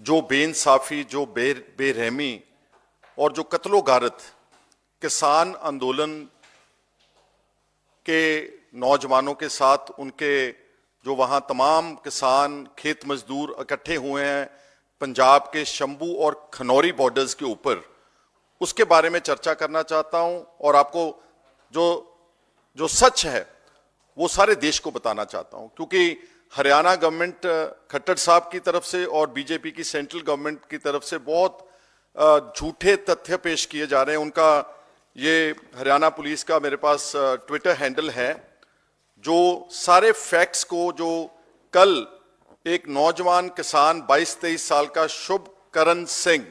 जो बेइंसाफी, जो बेरहमी और जो कत्लो गारत किसान आंदोलन के नौजवानों के साथ, उनके जो वहाँ तमाम किसान खेत मजदूर इकट्ठे हुए हैं पंजाब के शंभू और खनौरी बॉर्डर्स के ऊपर, उसके बारे में चर्चा करना चाहता हूं और आपको जो जो सच है वो सारे देश को बताना चाहता हूं। क्योंकि हरियाणा गवर्नमेंट खट्टर साहब की तरफ से और बीजेपी की सेंट्रल गवर्नमेंट की तरफ से बहुत झूठे तथ्य पेश किए जा रहे हैं। उनका ये हरियाणा पुलिस का मेरे पास ट्विटर हैंडल है, जो सारे फैक्ट्स को, जो कल एक नौजवान किसान 22-23 साल का शुभकरण सिंह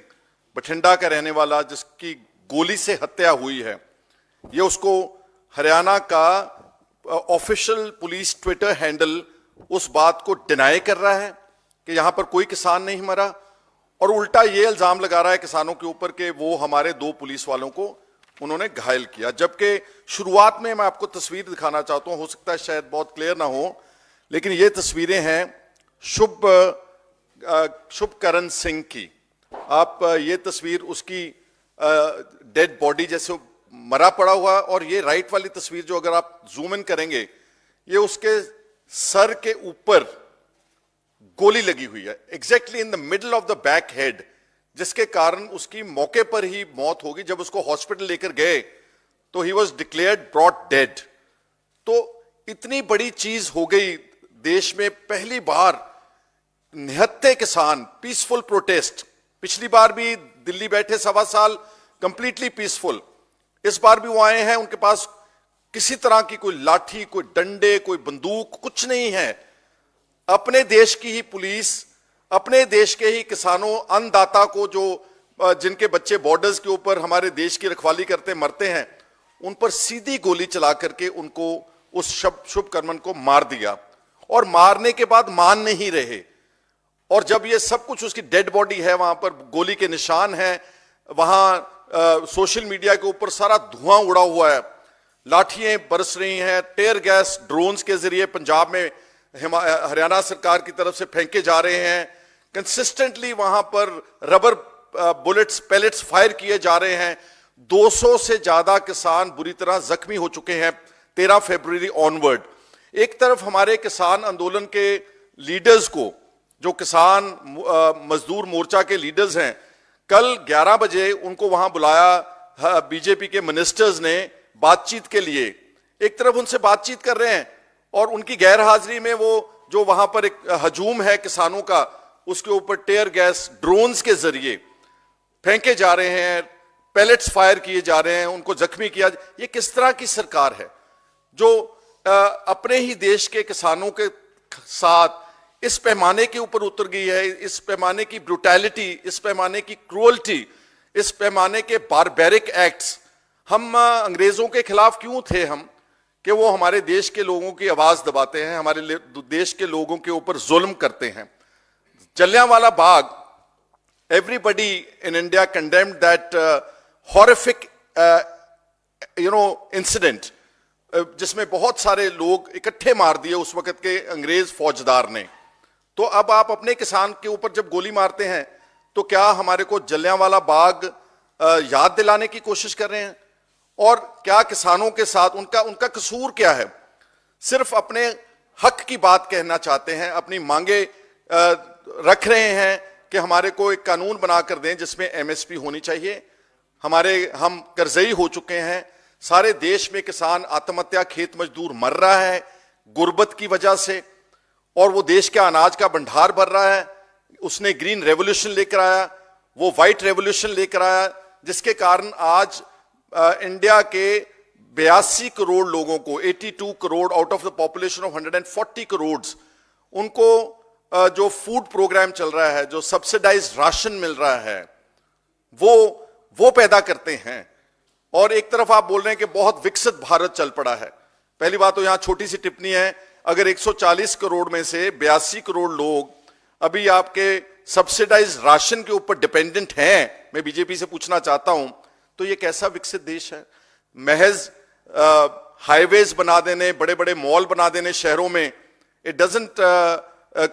बठिंडा का रहने वाला, जिसकी गोली से हत्या हुई है, ये उसको हरियाणा का ऑफिशियल पुलिस ट्विटर हैंडल उस बात को डिनाई कर रहा है कि यहां पर कोई किसान नहीं मरा, और उल्टा ये इल्जाम लगा रहा है किसानों के ऊपर कि वो हमारे 2 पुलिस वालों को उन्होंने घायल किया। जबकि शुरुआत में मैं आपको तस्वीर दिखाना चाहता हूं, हो सकता है शायद बहुत क्लियर ना हो, लेकिन ये तस्वीरें हैं शुभकरण सिंह की। आप ये तस्वीर उसकी डेड बॉडी जैसे मरा पड़ा हुआ, और ये राइट वाली तस्वीर जो अगर आप जूम इन करेंगे, ये उसके सर के ऊपर गोली लगी हुई है, exactly in the middle of the back head, जिसके कारण उसकी मौके पर ही मौत होगी। जब उसको हॉस्पिटल लेकर गए तो he was declared brought dead. तो इतनी बड़ी चीज हो गई देश में, पहली बार निहत्थे किसान, पीसफुल प्रोटेस्ट। पिछली बार भी दिल्ली बैठे 1.25 साल कंप्लीटली पीसफुल, इस बार भी वो आए हैं, उनके पास किसी तरह की कोई लाठी, कोई डंडे, कोई बंदूक, कुछ नहीं है। अपने देश की ही पुलिस, अपने देश के ही किसानों, अन्नदाता को, जो जिनके बच्चे बॉर्डर्स के ऊपर हमारे देश की रखवाली करते मरते हैं, उन पर सीधी गोली चला करके उनको, उस शुभकर्मन को मार दिया। और मारने के बाद मान नहीं रहे, और जब ये सब कुछ, उसकी डेड बॉडी है, वहां पर गोली के निशान हैं, वहां सोशल मीडिया के ऊपर सारा धुआं उड़ा हुआ है, लाठियां बरस रही हैं, टेयर गैस ड्रोन्स के जरिए पंजाब में हरियाणा सरकार की तरफ से फेंके जा रहे हैं, कंसिस्टेंटली वहां पर रबर बुलेट्स, पैलेट्स फायर किए जा रहे हैं। 200 से ज्यादा किसान बुरी तरह जख्मी हो चुके हैं 13 फरवरी ऑनवर्ड। एक तरफ हमारे किसान आंदोलन के लीडर्स को, जो किसान मजदूर मोर्चा के लीडर्स हैं, कल 11 बजे उनको वहां बुलाया बीजेपी के मिनिस्टर्स ने बातचीत के लिए। एक तरफ उनसे बातचीत कर रहे हैं और उनकी गैर हाजिरी में वो जो वहां पर एक हजूम है किसानों का, उसके ऊपर टेयर गैस ड्रोन्स के जरिए फेंके जा रहे हैं, पैलेट्स फायर किए जा रहे हैं, उनको जख्मी किया। ये किस तरह की सरकार है जो अपने ही देश के किसानों के साथ इस पैमाने के ऊपर उतर गई है, इस पैमाने की ब्रुटैलिटी, इस पैमाने की क्रूअल्टी, इस पैमाने के बारबेरिक एक्ट्स। हम अंग्रेजों के खिलाफ क्यों थे हम, कि वो हमारे देश के लोगों की आवाज दबाते हैं, हमारे देश के लोगों के ऊपर जुल्म करते हैं। Jallianwala Bagh, everybody in India condemned that horrific incident, जिसमें बहुत सारे लोग इकट्ठे मार दिए उस वक्त के अंग्रेज फौजदार ने। तो अब आप अपने किसान के ऊपर जब गोली मारते हैं, तो क्या हमारे को जलियांवाला बाग याद दिलाने की कोशिश कर रहे हैं? और क्या किसानों के साथ उनका कसूर क्या है? सिर्फ अपने हक की बात कहना चाहते हैं, अपनी मांगे रख रहे हैं कि हमारे को एक कानून बनाकर दें जिसमें एमएसपी होनी चाहिए। हम कर्जई हो चुके हैं, सारे देश में किसान आत्महत्या, खेत मजदूर मर रहा है गुर्बत की वजह से, और वो देश के अनाज का भंडार भर रहा है। उसने ग्रीन रेवोल्यूशन लेकर आया, वो व्हाइट रेवोल्यूशन लेकर आया, जिसके कारण आज इंडिया के 82 करोड़ लोगों को, 82 crore out of the population of 140 crore, उनको जो फूड प्रोग्राम चल रहा है, जो सब्सिडाइज्ड राशन मिल रहा है, वो पैदा करते हैं। और एक तरफ आप बोल रहे हैं कि बहुत विकसित भारत चल पड़ा है। पहली बात तो यहां छोटी सी टिप्पणी है, अगर 140 करोड़ में से 82 करोड़ लोग अभी आपके सब्सिडाइज्ड राशन के ऊपर डिपेंडेंट हैं, मैं बीजेपी से पूछना चाहता हूं, तो ये कैसा विकसित देश है? महज हाईवेज बना देने, बड़े बड़े मॉल बना देने शहरों में, it doesn't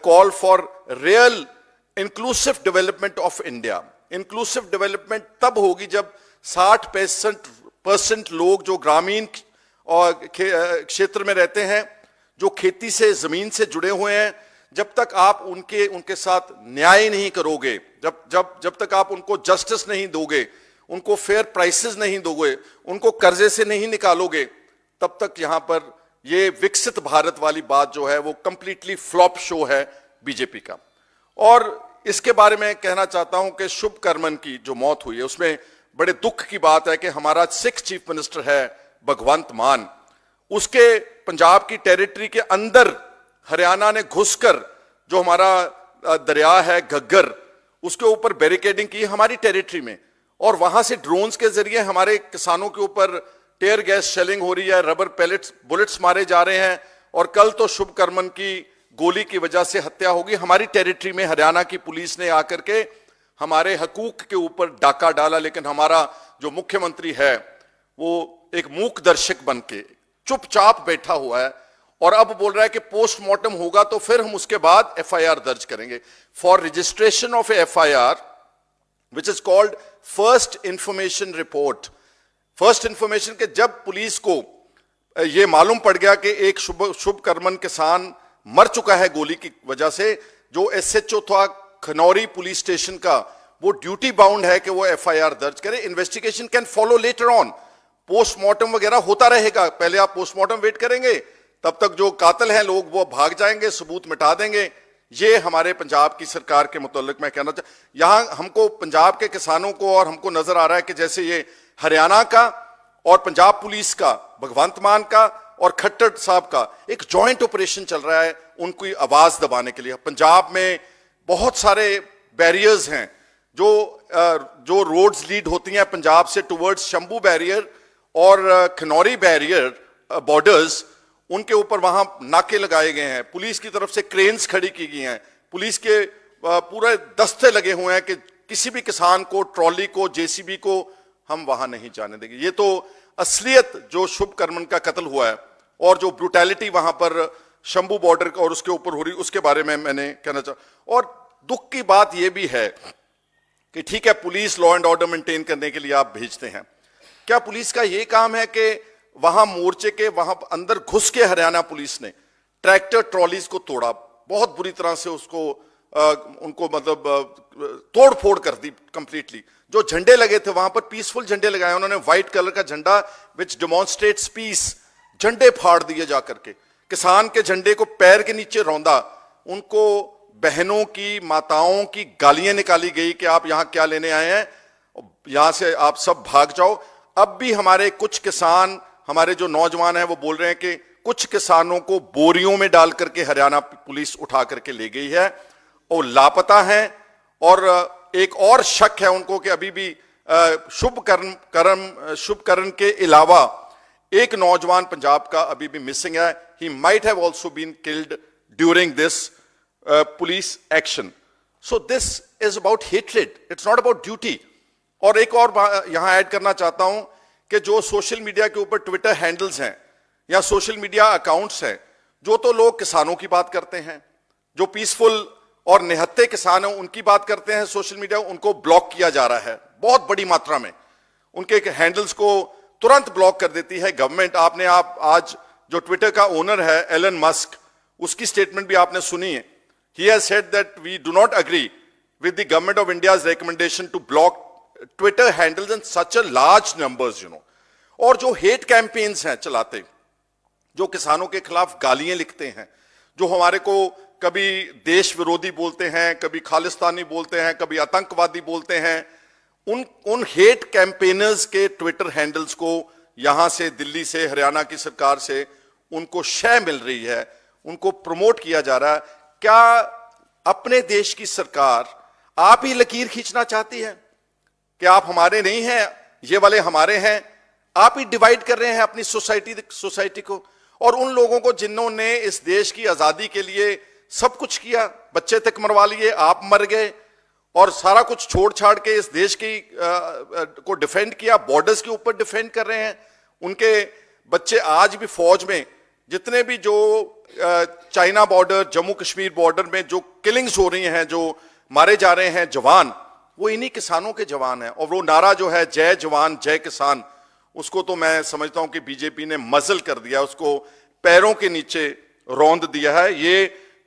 call for real inclusive development of India. Inclusive development तब होगी जब 60% लोग जो ग्रामीण और क्षेत्र में रहते हैं, जो खेती से, जमीन से जुड़े हुए हैं, जब तक आप उनके साथ न्याय नहीं करोगे, जब तक आप उनको जस्टिस नहीं दोगे, उनको फेयर प्राइसेस नहीं दोगे, उनको कर्जे से नहीं निकालोगे, तब तक यहां पर ये विकसित भारत वाली बात जो है वो कंप्लीटली फ्लॉप शो है बीजेपी का। और इसके बारे में कहना चाहता हूं कि शुभ कर्मन की जो मौत हुई है उसमें बड़े दुख की बात है कि हमारा सिख चीफ मिनिस्टर है भगवंत मान, उसके पंजाब की टेरिटरी के अंदर हरियाणा ने घुसकर जो हमारा दरिया है घग्गर, उसके ऊपर बैरिकेडिंग की हमारी टेरिटरी में, और वहां से ड्रोन्स के जरिए हमारे किसानों के ऊपर टेयर गैस शेलिंग हो रही है, रबर पैलेट्स बुलेट्स मारे जा रहे हैं, और कल तो शुभ कर्मन की गोली की वजह से हत्या होगी। हमारी टेरिटरी में हरियाणा की पुलिस ने आकर के हमारे हकूक के ऊपर डाका डाला, लेकिन हमारा जो मुख्यमंत्री है वो एक मूक दर्शक बन के चुपचाप बैठा हुआ है, और अब बोल रहा है कि पोस्टमार्टम होगा तो फिर हम उसके बाद एफआईआर दर्ज करेंगे। For registration of FIR which is called first information report. First information के जब पुलिस को यह मालूम पड़ गया कि एक शुभ कर्मन किसान मर चुका है गोली की वजह से, जो एसएचओ था खनौरी पुलिस स्टेशन का, वो ड्यूटी बाउंड है कि वो एफआईआर दर्ज करे। Investigation can follow later on, postmortem वगैरह होता रहेगा, पहले आप पोस्टमार्टम वेट करेंगे, तब तक जो कातिल हैं लोग वो भाग जाएंगे, सबूत मिटा देंगे। ये हमारे पंजाब की सरकार के मुतालिक मैं कहना यहां हमको पंजाब के किसानों को, और हमको नजर आ रहा है कि जैसे ये हरियाणा का और पंजाब पुलिस का, भगवंत मान का और खट्टर साहब का एक जॉइंट ऑपरेशन चल रहा है उनकी आवाज दबाने के लिए। पंजाब में बहुत सारे बैरियर्स हैं, जो रोड्स लीड होती हैं पंजाब से टुवर्ड्स शंभू बैरियर और खनौरी बैरियर बॉर्डर्स, उनके ऊपर वहां नाके लगाए गए हैं, पुलिस की तरफ से क्रेन्स खड़ी की गई हैं, पुलिस के पूरे दस्ते लगे हुए हैं कि किसी भी किसान को, ट्रॉली को, जेसीबी को हम वहां नहीं जाने देंगे। ये तो असलियत जो शुभ कर्मन का कत्ल हुआ है और जो ब्रूटैलिटी वहां पर शंभू बॉर्डर और उसके ऊपर हो रही, उसके बारे में मैंने कहना चाह। और दुख की बात यह भी है कि ठीक है police law and order maintain करने के लिए आप भेजते हैं, क्या पुलिस का यह काम है कि वहां मोर्चे के वहां अंदर घुस के हरियाणा पुलिस ने ट्रैक्टर ट्रॉलीज को तोड़ा, बहुत बुरी तरह से उसको उनको मतलब तोड़ फोड़ कर दी कंप्लीटली। जो झंडे लगे थे वहां पर पीसफुल झंडे लगाए उन्होंने, व्हाइट कलर का झंडा विच डेमोन्स्ट्रेट्स पीस, झंडे फाड़ दिए जाकर के, किसान के झंडे को पैर के नीचे रौंदा, उनको बहनों की, माताओं की गालियां निकाली गई कि आप यहां क्या लेने आए हैं, यहां से आप सब भाग जाओ। अब भी हमारे कुछ किसान, हमारे जो नौजवान हैं वो बोल रहे हैं कि कुछ किसानों को बोरियों में डाल करके हरियाणा पुलिस उठा करके ले गई है और लापता हैं, और एक और शक है उनको कि अभी भी शुभ करण के अलावा एक नौजवान पंजाब का अभी भी मिसिंग है। He might have also been killed during this police action. So this is about hatred, it's not about duty. और एक और यहां ऐड करना चाहता हूं कि जो सोशल मीडिया के ऊपर ट्विटर हैंडल्स हैं या सोशल मीडिया अकाउंट्स हैं, जो तो लोग किसानों की बात करते हैं, जो पीसफुल और निहत्थे किसान हैं उनकी बात करते हैं, सोशल मीडिया उनको ब्लॉक किया जा रहा है बहुत बड़ी मात्रा में, उनके हैंडल्स को तुरंत ब्लॉक कर देती है गवर्नमेंट। आपने आज जो ट्विटर का ओनर है एलन मस्क, उसकी स्टेटमेंट भी आपने सुनी है। He has said that we do not agree with the government of India's recommendation to block Twitter handles in such a large numbers, you know. और जो हेट कैंपेन्स हैं चलाते, जो किसानोन के खिलाफ गालियां लिखते हैं, जो हमारे को कभी देश विरोधी बोलते हैं, कभी खालिस्तानी बोलते हैं, कभी आतंकवादी बोलते हैं, उन हेट कैंपेनर्स के ट्विटर हैंडल्स को यहां से, दिल्ली से, हरियाणा की सरकार से उनको शय मिल रही है, उनको प्रमोट किया जा रहा है। क्या अपने देश की सरकार आप ही लकीर खींचना चाहती है कि आप हमारे नहीं हैं, ये वाले हमारे हैं? आप ही डिवाइड कर रहे हैं अपनी सोसाइटी को। और उन लोगों को जिन्होंने इस देश की आजादी के लिए सब कुछ किया, बच्चे तक मरवा लिए, आप मर गए, और सारा कुछ छोड़ छाड़ के इस देश की को डिफेंड किया, बॉर्डर्स के ऊपर डिफेंड कर रहे हैं। उनके बच्चे आज भी फौज में, जितने भी जो China border, Jammu Kashmir border में जो किलिंग्स हो रही हैं, जो मारे जा रहे हैं जवान, वो इन्हीं किसानों के जवान हैं। और वो नारा जो है जय जवान जय किसान, उसको तो मैं समझता हूं कि बीजेपी ने मजल कर दिया, उसको पैरों के नीचे रौंद दिया है। ये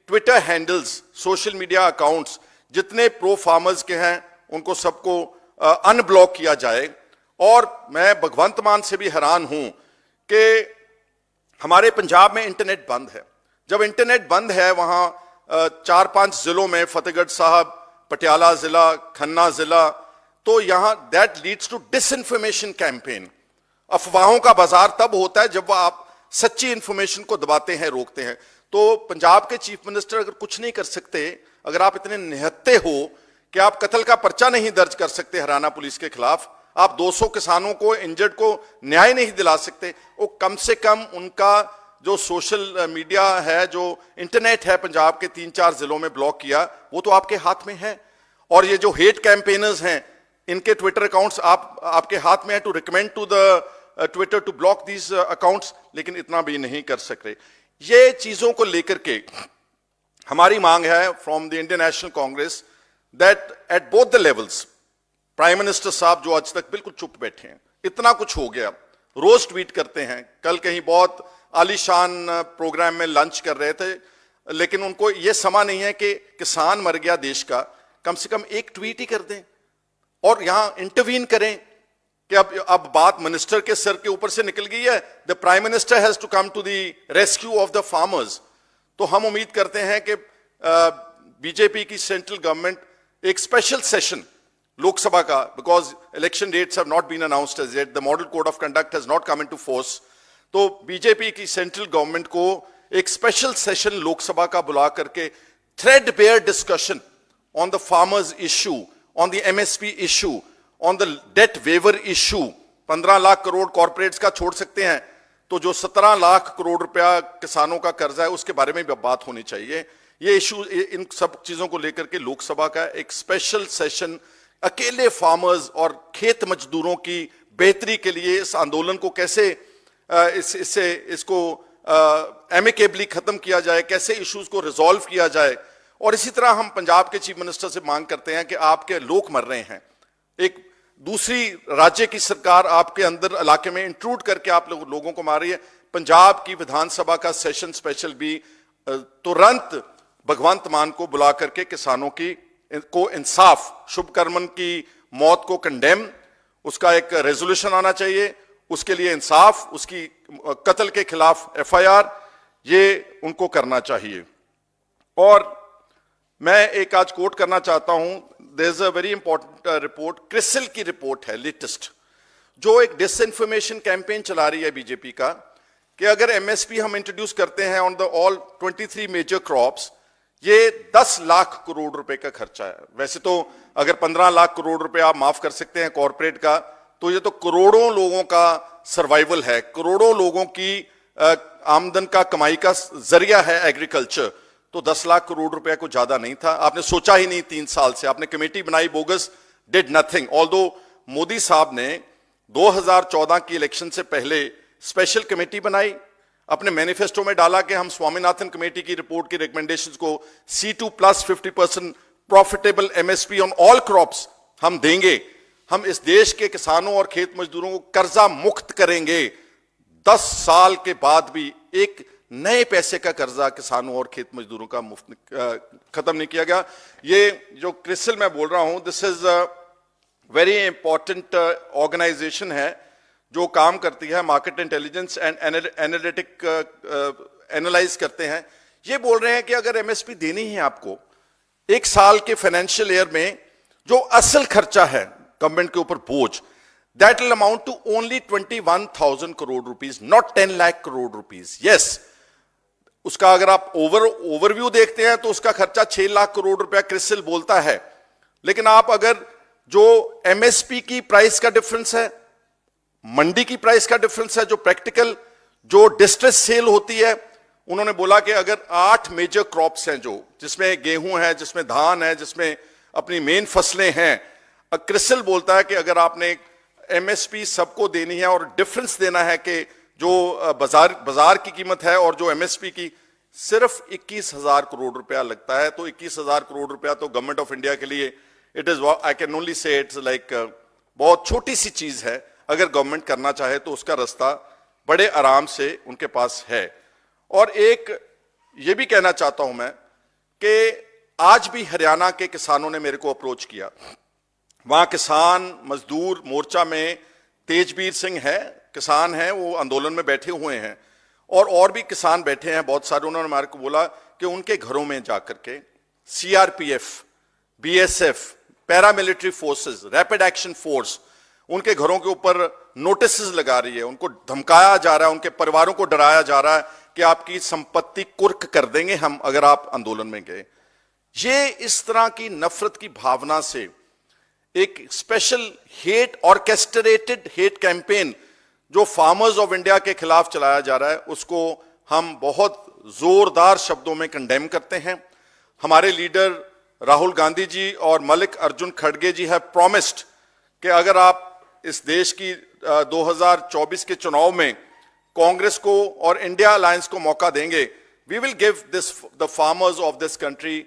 Twitter handles, social media accounts जितने प्रो फार्मर्स के हैं उनको सबको अनब्लॉक किया जाए। और मैं भगवंत मान से भी हैरान हूं कि हमारे पंजाब में इंटरनेट बंद है। जब इंटरनेट बंद है वहां 4-5 जिलों में, फतेहगढ़ साहब, पटियाला जिला, खन्ना जिला, तो यहां that leads to disinformation campaign. अफवाहों का बाजार तब होता है जब आप सच्ची इंफॉर्मेशन को दबाते हैं, रोकते हैं। तो पंजाब के चीफ मिनिस्टर अगर कुछ नहीं कर सकते, अगर आप इतने निहत्ते हो कि आप कत्ल का पर्चा नहीं दर्ज कर सकते हरियाणा पुलिस के खिलाफ, आप 200 किसानों को, इंजर्ड को न्याय नहीं दिला सकते, वो कम से कम उनका जो सोशल मीडिया है, जो इंटरनेट है पंजाब के 3-4 जिलों में ब्लॉक किया, वो तो आपके हाथ में है। और ये जो हेट कैंपेनर्स हैं, इनके ट्विटर अकाउंट्स आपके हाथ में है to recommend to the Twitter to block these accounts, लेकिन इतना भी नहीं कर सकते। ये चीजों को लेकर के हमारी मांग है from the Indian national Congress that at both the levels, prime minister साहब जो आज तक बिल्कुल चुप बैठे हैं, इतना कुछ हो गया, रोज ट्वीट करते हैं, कल कहीं बहुत आलीशान प्रोग्राम में लंच कर रहे थे, लेकिन उनको यह समा नहीं है कि किसान मर गया देश का, कम से कम एक ट्वीट ही कर दें और यहां इंटरवीन करें कि अब बात मिनिस्टर के सर के ऊपर से निकल गई है, the prime minister has to come to the rescue of the farmers. तो हम उम्मीद करते हैं कि बीजेपी की सेंट्रल गवर्नमेंट एक स्पेशल सेशन लोकसभा का, because election dates have not been announced as yet, the model code of conduct has not come into force, तो बीजेपी की सेंट्रल गवर्नमेंट को एक स्पेशल सेशन लोकसभा का बुला करके threadbare discussion on the farmers issue, on the MSP issue, on the debt waiver issue, 15 lakh crore corporates का छोड़ सकते हैं, तो जो 17 लाख करोड़ रुपया किसानों का कर्जा है उसके बारे में भी बात होनी चाहिए। ये इशू, इन सब चीजों को लेकर के लोकसभा का एक स्पेशल सेशन, अकेले फार्मर्स और खेत मजदूरों की बेहतरी के लिए इस आंदोलन को कैसे इसको एमिकेबली खत्म किया जाए, कैसे इश्यूज को रिजॉल्व किया जाए। और इसी तरह हम पंजाब के चीफ मिनिस्टर से मांग करते हैं कि आपके लोग मर रहे हैं, एक दूसरी राज्य की सरकार आपके अंदर इलाके में इंट्रूड करके आप लोगों को मार रही है। पंजाब की विधानसभा का सेशन स्पेशल भी तुरंत भगवंत मान को बुला करके किसानों को इंसाफ, शुभकर्मन की मौत को कंडेम, उसका एक रेजोल्यूशन आना चाहिए, उसके लिए इंसाफ, उसकी कत्ल के खिलाफ एफआईआर, ये उनको करना चाहिए। और मैं एक आज कोट करना चाहता हूं, there is a very important report, Crisil की रिपोर्ट है लेटेस्ट, जो एक डिसइंफॉर्मेशन कैंपेन चला रही है बीजेपी का कि अगर एमएसपी हम इंट्रोड्यूस करते हैं on the all 23 major crops, ये 10 लाख करोड़ रुपए का खर्चा है। वैसे तो अगर 15 लाख करोड़ रुपए आप माफ कर सकते हैं कॉर्पोरेट का, तो ये तो करोड़ों लोगों का सर्वाइवल है, करोड़ों लोगों की आमदन का, कमाई का जरिया है एग्रीकल्चर। तो 10 लाख करोड़ रुपए को ज्यादा नहीं था, आपने सोचा ही नहीं 3 साल से, आपने कमेटी बनाई bogus, did nothing. Although Modi साहब ने 2014 की इलेक्शन से पहले स्पेशल कमेटी बनाई, अपने मैनिफेस्टो में डाला कि हम स्वामीनाथन कमेटी की रिपोर्ट की रिकमेंडेशंस को C2 plus 50% profitable MSP on all crops हम देंगे, हम इस देश के किसानों और खेत मजदूरों को कर्जा मुक्त करेंगे। 10 साल के बाद भी एक नए पैसे का कर्जा किसानों और खेत मजदूरों का मुफ्त खत्म नहीं किया गया। ये जो क्रिसिल मैं बोल रहा हूं, this is a very important organisation है जो काम करती है market intelligence and analytic analyse करते हैं। ये बोल रहे हैं कि अगर एमएसपी देनी है आपको, एक साल के फाइनेंशियल ईयर में जो असल खर्चा है गवर्नमेंट के ऊपर बोझ, that will amount to only 21,000 crore rupees, not 10 lakh crore rupees. Yes, उसका अगर आप ओवरव्यू देखते हैं तो उसका खर्चा 6 लाख करोड़ रुपया क्रिसिल बोलता है, लेकिन आप अगर जो एमएसपी की प्राइस का डिफरेंस है, मंडी की प्राइस का डिफरेंस है, जो प्रैक्टिकल जो डिस्ट्रेस सेल होती है, उन्होंने बोला कि अगर 8 मेजर क्रॉप्स हैं, जो जिसमें गेहूं है, जिसमें धान है, जिसमें अपनी मेन फसलें हैं, क्रिसिल बोलता है कि अगर आपने एमएसपी सबको देनी है और डिफरेंस देना है कि जो बाजार की कीमत है और जो एमएसपी की, सिर्फ 21,000 करोड़ रुपया लगता है। तो 21,000 करोड़ रुपया तो गवर्नमेंट ऑफ इंडिया के लिए it is, I can only say it's like बहुत छोटी सी चीज है। अगर गवर्नमेंट करना चाहे तो उसका रास्ता बड़े आराम से उनके पास है। और एक ये भी कहना चाहता हूं मैं कि आज भी हरियाणा के किसानों ने मेरे को अप्रोच किया। वहां किसान मजदूर मोर्चा में तेजबीर सिंह है, किसान हैं, वो आंदोलन में बैठे हुए हैं, और भी किसान बैठे हैं बहुत सारे। उन्होंने हमारे को बोला कि उनके घरों में जाकर के CRPF, BSF, paramilitary forces, rapid action force उनके घरों के ऊपर नोटिस लगा रही है, उनको धमकाया जा रहा है, उनके परिवारों को डराया जा रहा है कि आपकी संपत्ति कुर्क कर देंगे हम अगर आप आंदोलन में गए। ये इस तरह की नफरत की भावना से एक special hate, orchestrated hate campaign जो फार्मर्स ऑफ इंडिया के खिलाफ चलाया जा रहा है, उसको हम बहुत जोरदार शब्दों में कंडेम करते हैं। हमारे लीडर राहुल गांधी जी और मल्लिक अर्जुन खड़गे जी हैव प्रॉमिस्ड कि अगर आप इस देश की 2024 के चुनाव में कांग्रेस को और इंडिया अलायंस को मौका देंगे, we will give the farmers of this country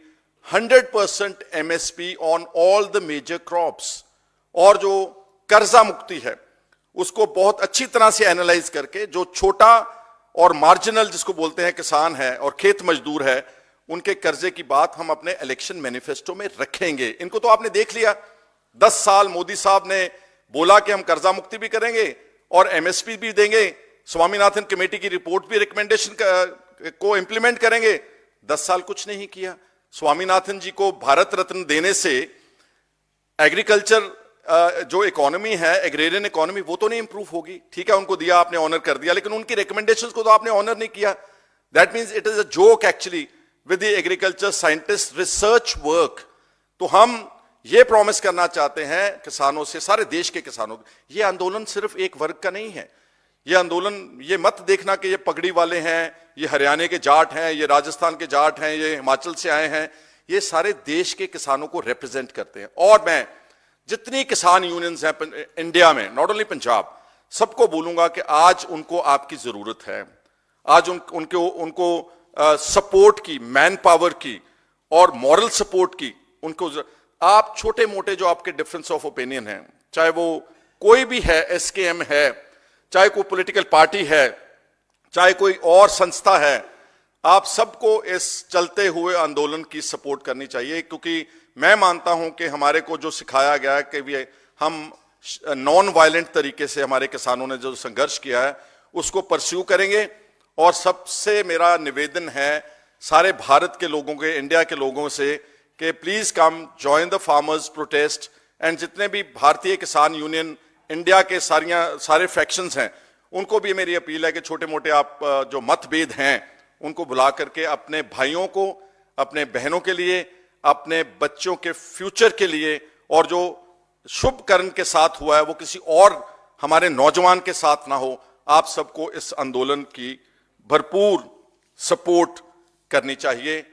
100% MSP on all the major crops. और जो कर्जा मुक्ति है उसको बहुत अच्छी तरह से एनालाइज करके जो छोटा और मार्जिनल जिसको बोलते हैं किसान है और खेत मजदूर है, उनके कर्जे की बात हम अपने इलेक्शन मैनिफेस्टो में रखेंगे। इनको तो आपने देख लिया, 10 साल मोदी साहब ने बोला कि हम कर्जा मुक्ति भी करेंगे और MSP भी देंगे, स्वामीनाथन कमेटी की रिपोर्ट भी रिकमेंडेशन को इंप्लीमेंट करेंगे। 10 साल कुछ नहीं किया। स्वामीनाथन जी को भारत रत्न देने से एग्रीकल्चर जो इकोनॉमी है, एग्रेरियन इकोनॉमी, वो तो नहीं इंप्रूव होगी। ठीक है, उनको दिया आपने, ऑनर कर दिया, लेकिन उनकी रिकमेंडेशंस को तो आपने ऑनर नहीं किया। That means it is a joke actually with the agriculture scientist research work. तो हम ये प्रॉमिस करना चाहते हैं किसानों से, सारे देश के किसानों, ये आंदोलन सिर्फ एक वर्ग का नहीं है। ये आंदोलन, ये मत देखना कि ये पगड़ी वाले हैं, ये हरियाणा के जाट हैं, ये राजस्थान के जाट हैं, ये हिमाचल से आए हैं, ये सारे देश के किसानों को रिप्रेजेंट करते हैं। और मैं जितनी किसान यूनियंस हैं इंडिया में, नॉट ओनली पंजाब, सबको बोलूंगा कि आज उनको आपकी जरूरत है। आज उनको सपोर्ट की, मैन पावर की और मॉरल सपोर्ट की उनको। आप छोटे मोटे जो आपके डिफरेंस ऑफ ओपिनियन हैं, चाहे वो कोई भी है, SKM है, चाहे कोई पॉलिटिकल पार्टी है, चाहे कोई और संस्था है, आप सबको इस चलते हुए आंदोलन की सपोर्ट करनी चाहिए। क्योंकि मैं मानता हूं कि हमारे को जो सिखाया गया है कि हम नॉन वायलेंट तरीके से हमारे किसानों ने जो संघर्ष किया है उसको परस्यू करेंगे। और सबसे मेरा निवेदन है सारे भारत के लोगों के, इंडिया के लोगों से कि please come join the farmers protest. And जितने भी भारतीय किसान यूनियन इंडिया के सारे फैक्शंस हैं, उनको भी मेरी अपील है कि छोटे मोटे आप जो मतभेद हैं उनको बुला करके अपने भाइयों को, अपने बहनों के लिए, अपने बच्चों के फ्यूचर के लिए, और जो शुभ कर्म के साथ हुआ है वो किसी और हमारे नौजवान के साथ ना हो। आप सबको इस आंदोलन की भरपूर सपोर्ट करनी चाहिए।